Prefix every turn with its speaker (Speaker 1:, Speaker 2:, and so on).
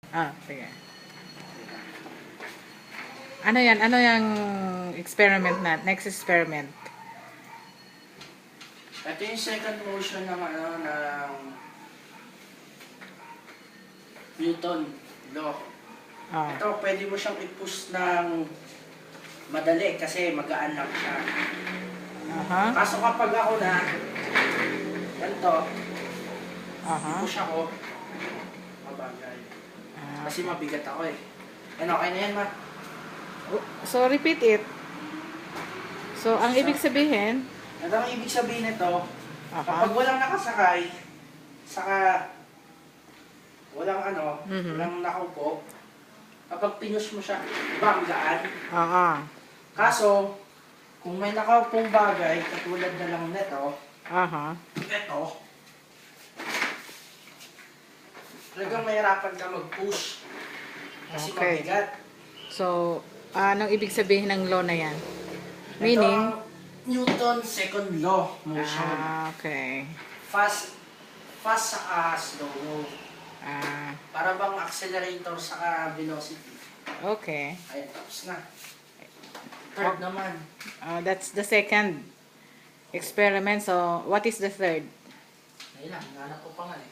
Speaker 1: Ah, sige. Ano yan? Ano yung experiment na? Next experiment.
Speaker 2: Ito yung second motion ng Newton law.
Speaker 1: Oh.
Speaker 2: Ito, pwede mo siyang i-push ng madali kasi magaan lang siya.
Speaker 1: Aha.
Speaker 2: Kaso kapag ako na, ganito,
Speaker 1: Aha.
Speaker 2: i-push ako, mabagay.
Speaker 1: Ah,
Speaker 2: Kasi mabigat ako eh. Yan, okay na yan, ma.
Speaker 1: so, repeat it. So, ang ibig sabihin,
Speaker 2: Ito ang ibig sabihin nito,
Speaker 1: aha.
Speaker 2: kapag walang nakasakay, saka walang walang nakaupo, kapag pinush mo siya, diba ang gaan?
Speaker 1: Aha.
Speaker 2: Kaso, kung may nakaupong bagay, katulad na lang nito,
Speaker 1: Aha.
Speaker 2: ito, talagang mahirapan ka mag-push. Kasi
Speaker 1: Okay.
Speaker 2: mabigat.
Speaker 1: So, anong ibig sabihin ng law na yan?
Speaker 2: Ito
Speaker 1: Meaning?
Speaker 2: ang Newton's second law motion.
Speaker 1: Ah, okay.
Speaker 2: Fast saka slow.
Speaker 1: Ah,
Speaker 2: Para bang accelerator saka velocity.
Speaker 1: okay.
Speaker 2: Ay, tapos na. Third naman.
Speaker 1: That's the second experiment. So, what is the third?
Speaker 2: Ayun lang, hinanap ko pa nga eh.